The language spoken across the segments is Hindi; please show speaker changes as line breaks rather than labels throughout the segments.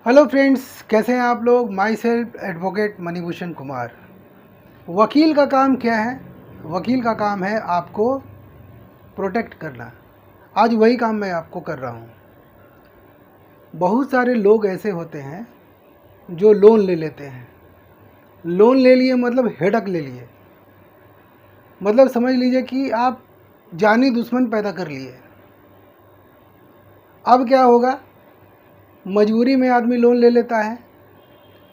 हेलो फ्रेंड्स, कैसे हैं आप लोग। My self advocate Manibhushan Kumar. वकील का काम क्या है? वकील का काम है आपको प्रोटेक्ट करना। आज वही काम मैं आपको कर रहा हूँ। बहुत सारे लोग ऐसे होते हैं जो लोन ले लेते हैं। लोन ले लिए मतलब हेडक ले लिए, मतलब समझ लीजिए कि आप जानी दुश्मन पैदा कर लिए। अब क्या होगा, मजबूरी में आदमी लोन ले लेता है।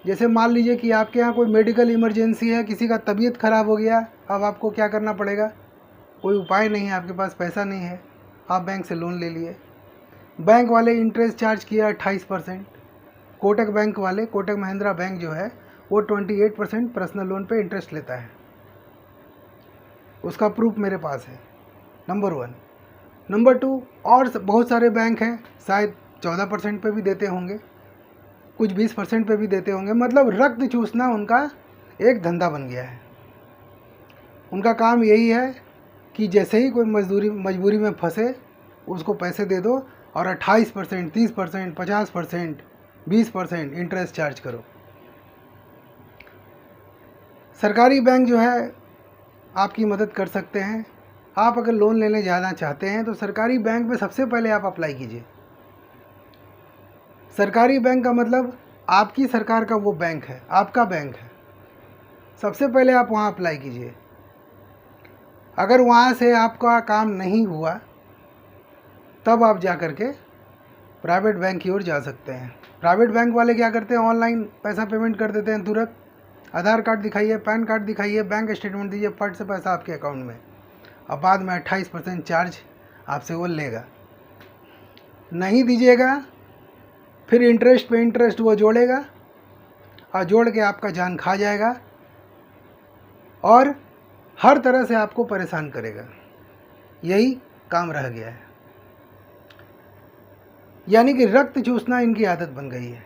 जैसे मान लीजिए कि आपके यहाँ कोई मेडिकल इमरजेंसी है, किसी का तबीयत ख़राब हो गया। अब आपको क्या करना पड़ेगा, कोई उपाय नहीं है, आपके पास पैसा नहीं है, आप बैंक से लोन ले लिए। बैंक वाले इंटरेस्ट चार्ज किया 28%। कोटक बैंक वाले, कोटक महिंद्रा बैंक जो है वो 28% पर्सनल लोन पे इंटरेस्ट लेता है। उसका प्रूफ मेरे पास है, नंबर 1। नंबर 2, और बहुत सारे बैंक हैं, शायद 14% पे भी देते होंगे, कुछ 20% पे भी देते होंगे। मतलब रक्त चूसना उनका एक धंधा बन गया है। उनका काम यही है कि जैसे ही कोई मजबूरी में फंसे उसको पैसे दे दो और 28%, 30%, 50%, 20% इंटरेस्ट चार्ज करो। सरकारी बैंक जो है आपकी मदद कर सकते हैं। आप अगर लोन लेने जाना चाहते हैं तो सरकारी बैंक में सबसे पहले आप अप्लाई कीजिए। सरकारी बैंक का मतलब आपकी सरकार का वो बैंक है, आपका बैंक है। सबसे पहले आप वहाँ अप्लाई कीजिए। अगर वहाँ से आपका काम नहीं हुआ तब आप जा कर के प्राइवेट बैंक की ओर जा सकते हैं। प्राइवेट बैंक वाले क्या करते हैं, ऑनलाइन पैसा पेमेंट कर देते हैं तुरंत। आधार कार्ड दिखाइए, पैन कार्ड दिखाइए, बैंक स्टेटमेंट दीजिए, फट से पैसा आपके अकाउंट में। अब बाद में 28% चार्ज आपसे वो लेगा। नहीं दीजिएगा फिर इंटरेस्ट पे इंटरेस्ट वो जोड़ेगा और जोड़ के आपका जान खा जाएगा और हर तरह से आपको परेशान करेगा। यही काम रह गया है। यानी कि रक्त चूसना इनकी आदत बन गई है।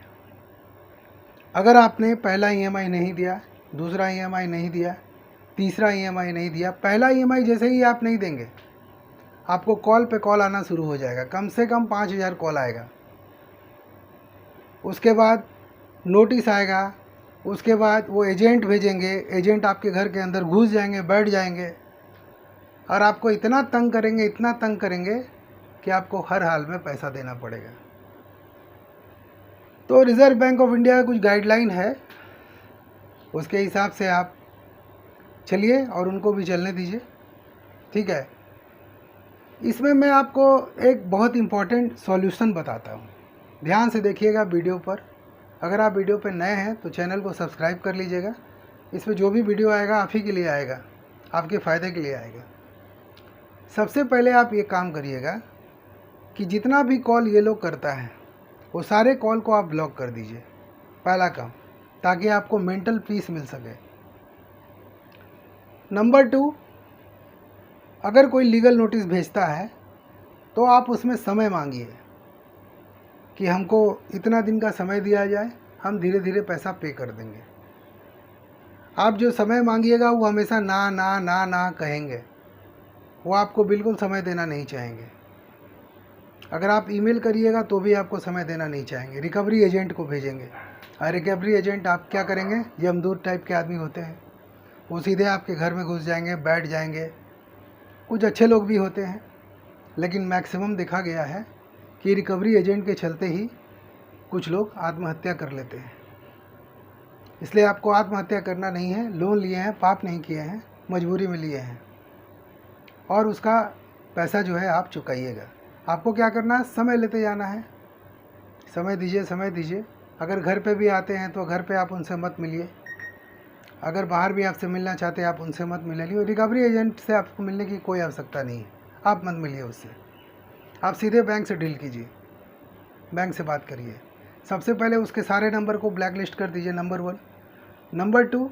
अगर आपने पहला ईएमआई नहीं दिया, दूसरा ईएमआई नहीं दिया, तीसरा ईएमआई नहीं दिया, पहला ईएमआई जैसे ही आप नहीं देंगे आपको कॉल पे कॉल आना शुरू हो जाएगा। कम से कम 5000 कॉल आएगा। उसके बाद नोटिस आएगा। उसके बाद वो एजेंट भेजेंगे, एजेंट आपके घर के अंदर घुस जाएंगे, बैठ जाएंगे और आपको इतना तंग करेंगे, इतना तंग करेंगे कि आपको हर हाल में पैसा देना पड़ेगा। तो रिज़र्व बैंक ऑफ इंडिया का कुछ गाइडलाइन है, उसके हिसाब से आप चलिए और उनको भी चलने दीजिए, ठीक है। इसमें मैं आपको एक बहुत इम्पॉर्टेंट सॉल्यूशन बताता हूँ। ध्यान से देखिएगा वीडियो पर। अगर आप वीडियो पर नए हैं तो चैनल को सब्सक्राइब कर लीजिएगा। इसमें जो भी वीडियो आएगा आप ही के लिए आएगा, आपके फ़ायदे के लिए आएगा। सबसे पहले आप ये काम करिएगा कि जितना भी कॉल ये लोग करता है वो सारे कॉल को आप ब्लॉक कर दीजिए, पहला काम, ताकि आपको मेंटल पीस मिल सके। नंबर 2, अगर कोई लीगल नोटिस भेजता है तो आप उसमें समय मांगिए कि हमको इतना दिन का समय दिया जाए, हम धीरे धीरे पैसा पे कर देंगे। आप जो समय मांगिएगा वो हमेशा ना ना ना ना कहेंगे, वो आपको बिल्कुल समय देना नहीं चाहेंगे। अगर आप ईमेल करिएगा तो भी आपको समय देना नहीं चाहेंगे, रिकवरी एजेंट को भेजेंगे। और रिकवरी एजेंट आप क्या करेंगे, यमदूत टाइप के आदमी होते हैं, वो सीधे आपके घर में घुस जाएंगे, बैठ जाएंगे। कुछ अच्छे लोग भी होते हैं, लेकिन मैक्सिमम देखा गया है कि रिकवरी एजेंट के चलते ही कुछ लोग आत्महत्या कर लेते हैं। इसलिए आपको आत्महत्या करना नहीं है। लोन लिए हैं, पाप नहीं किए हैं, मजबूरी में लिए हैं, और उसका पैसा जो है आप चुकाइएगा। आपको क्या करना है, समय लेते जाना है। समय दीजिए, समय दीजिए। अगर घर पे भी आते हैं तो घर पे आप उनसे मत मिलिए। अगर बाहर भी आपसे मिलना चाहते हैं आप उनसे मत मिलिए। रिकवरी एजेंट से आपको मिलने की कोई आवश्यकता नहीं है, आप मत मिलिए उससे। आप सीधे बैंक से डील कीजिए, बैंक से बात करिए। सबसे पहले उसके सारे नंबर को ब्लैक लिस्ट कर दीजिए, नंबर 1। नंबर 2,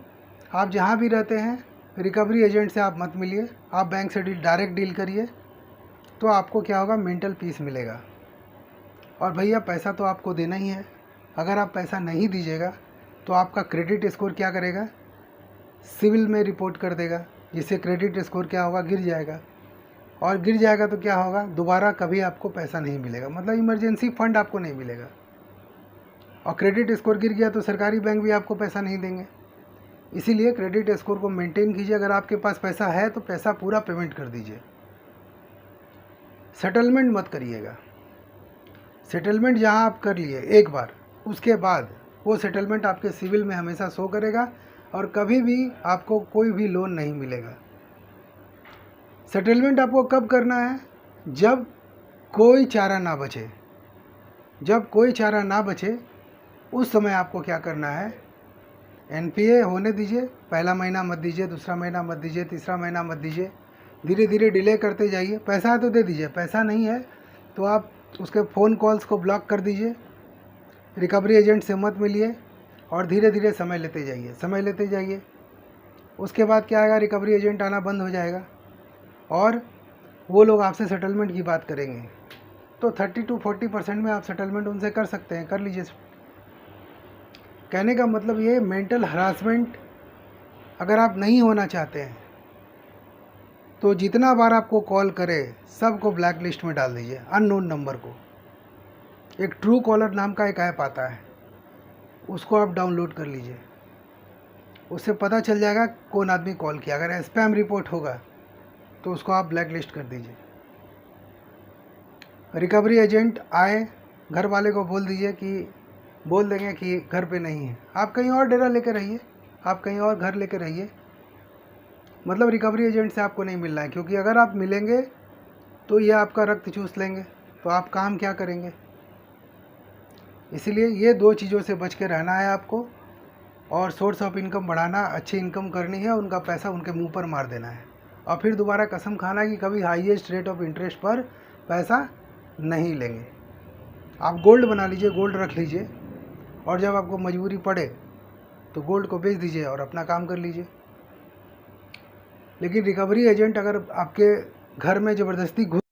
आप जहाँ भी रहते हैं रिकवरी एजेंट से आप मत मिलिए, आप बैंक से डायरेक्ट डील करिए। तो आपको क्या होगा, मेंटल पीस मिलेगा। और भैया पैसा तो आपको देना ही है। अगर आप पैसा नहीं दीजिएगा तो आपका क्रेडिट स्कोर क्या करेगा, सिविल में रिपोर्ट कर देगा, जिससे क्रेडिट स्कोर क्या होगा, गिर जाएगा। और गिर जाएगा तो क्या होगा, दोबारा कभी आपको पैसा नहीं मिलेगा, मतलब इमरजेंसी फंड आपको नहीं मिलेगा। और क्रेडिट स्कोर गिर गया तो सरकारी बैंक भी आपको पैसा नहीं देंगे। इसीलिए क्रेडिट स्कोर को मेंटेन कीजिए। अगर आपके पास पैसा है तो पैसा पूरा पेमेंट कर दीजिए, सेटलमेंट मत करिएगा। सेटलमेंट जहां आप कर लिए एक बार, उसके बाद वो सेटलमेंट आपके सिविल में हमेशा शो करेगा और कभी भी आपको कोई भी लोन नहीं मिलेगा। सेटलमेंट आपको कब करना है? जब कोई चारा ना बचे। जब कोई चारा ना बचे उस समय आपको क्या करना है, एनपीए होने दीजिए। पहला महीना मत दीजिए, दूसरा महीना मत दीजिए, तीसरा महीना मत दीजिए, धीरे धीरे डिले करते जाइए। पैसा है तो दे दीजिए, पैसा नहीं है तो आप उसके फ़ोन कॉल्स को ब्लॉक कर दीजिए, रिकवरी एजेंट से मत मिलिए और धीरे धीरे समय लेते जाइए, समय लेते जाइए। उसके बाद क्या आएगा, रिकवरी एजेंट आना बंद हो जाएगा और वो लोग आपसे सेटलमेंट की बात करेंगे। तो 30 to 40% में आप सेटलमेंट उनसे कर सकते हैं, कर लीजिए। कहने का मतलब ये, मेंटल हरासमेंट अगर आप नहीं होना चाहते हैं तो जितना बार आपको कॉल करे सबको ब्लैक लिस्ट में डाल दीजिए, अननोन नंबर को। एक ट्रू कॉलर नाम का एक ऐप आता है, उसको आप डाउनलोड कर लीजिए। उससे पता चल जाएगा कौन आदमी कॉल किया। अगर स्पैम रिपोर्ट होगा तो उसको आप ब्लैक लिस्ट कर दीजिए। रिकवरी एजेंट आए, घर वाले को बोल दीजिए कि, बोल देंगे कि घर पे नहीं है, आप कहीं और डेरा लेकर रहिए, आप कहीं और घर लेकर रहिए। मतलब रिकवरी एजेंट से आपको नहीं मिलना है, क्योंकि अगर आप मिलेंगे तो ये आपका रक्त चूस लेंगे, तो आप काम क्या करेंगे। इसीलिए ये दो चीज़ों से बच के रहना है आपको, और सोर्स ऑफ इनकम बढ़ाना, अच्छी इनकम करनी है, उनका पैसा उनके मुंह पर मार देना है और फिर दोबारा कसम खाना कि कभी हाईएस्ट रेट ऑफ इंटरेस्ट पर पैसा नहीं लेंगे। आप गोल्ड बना लीजिए, गोल्ड रख लीजिए, और जब आपको मजबूरी पड़े तो गोल्ड को बेच दीजिए और अपना काम कर लीजिए। लेकिन रिकवरी एजेंट अगर आपके घर में ज़बरदस्ती घुस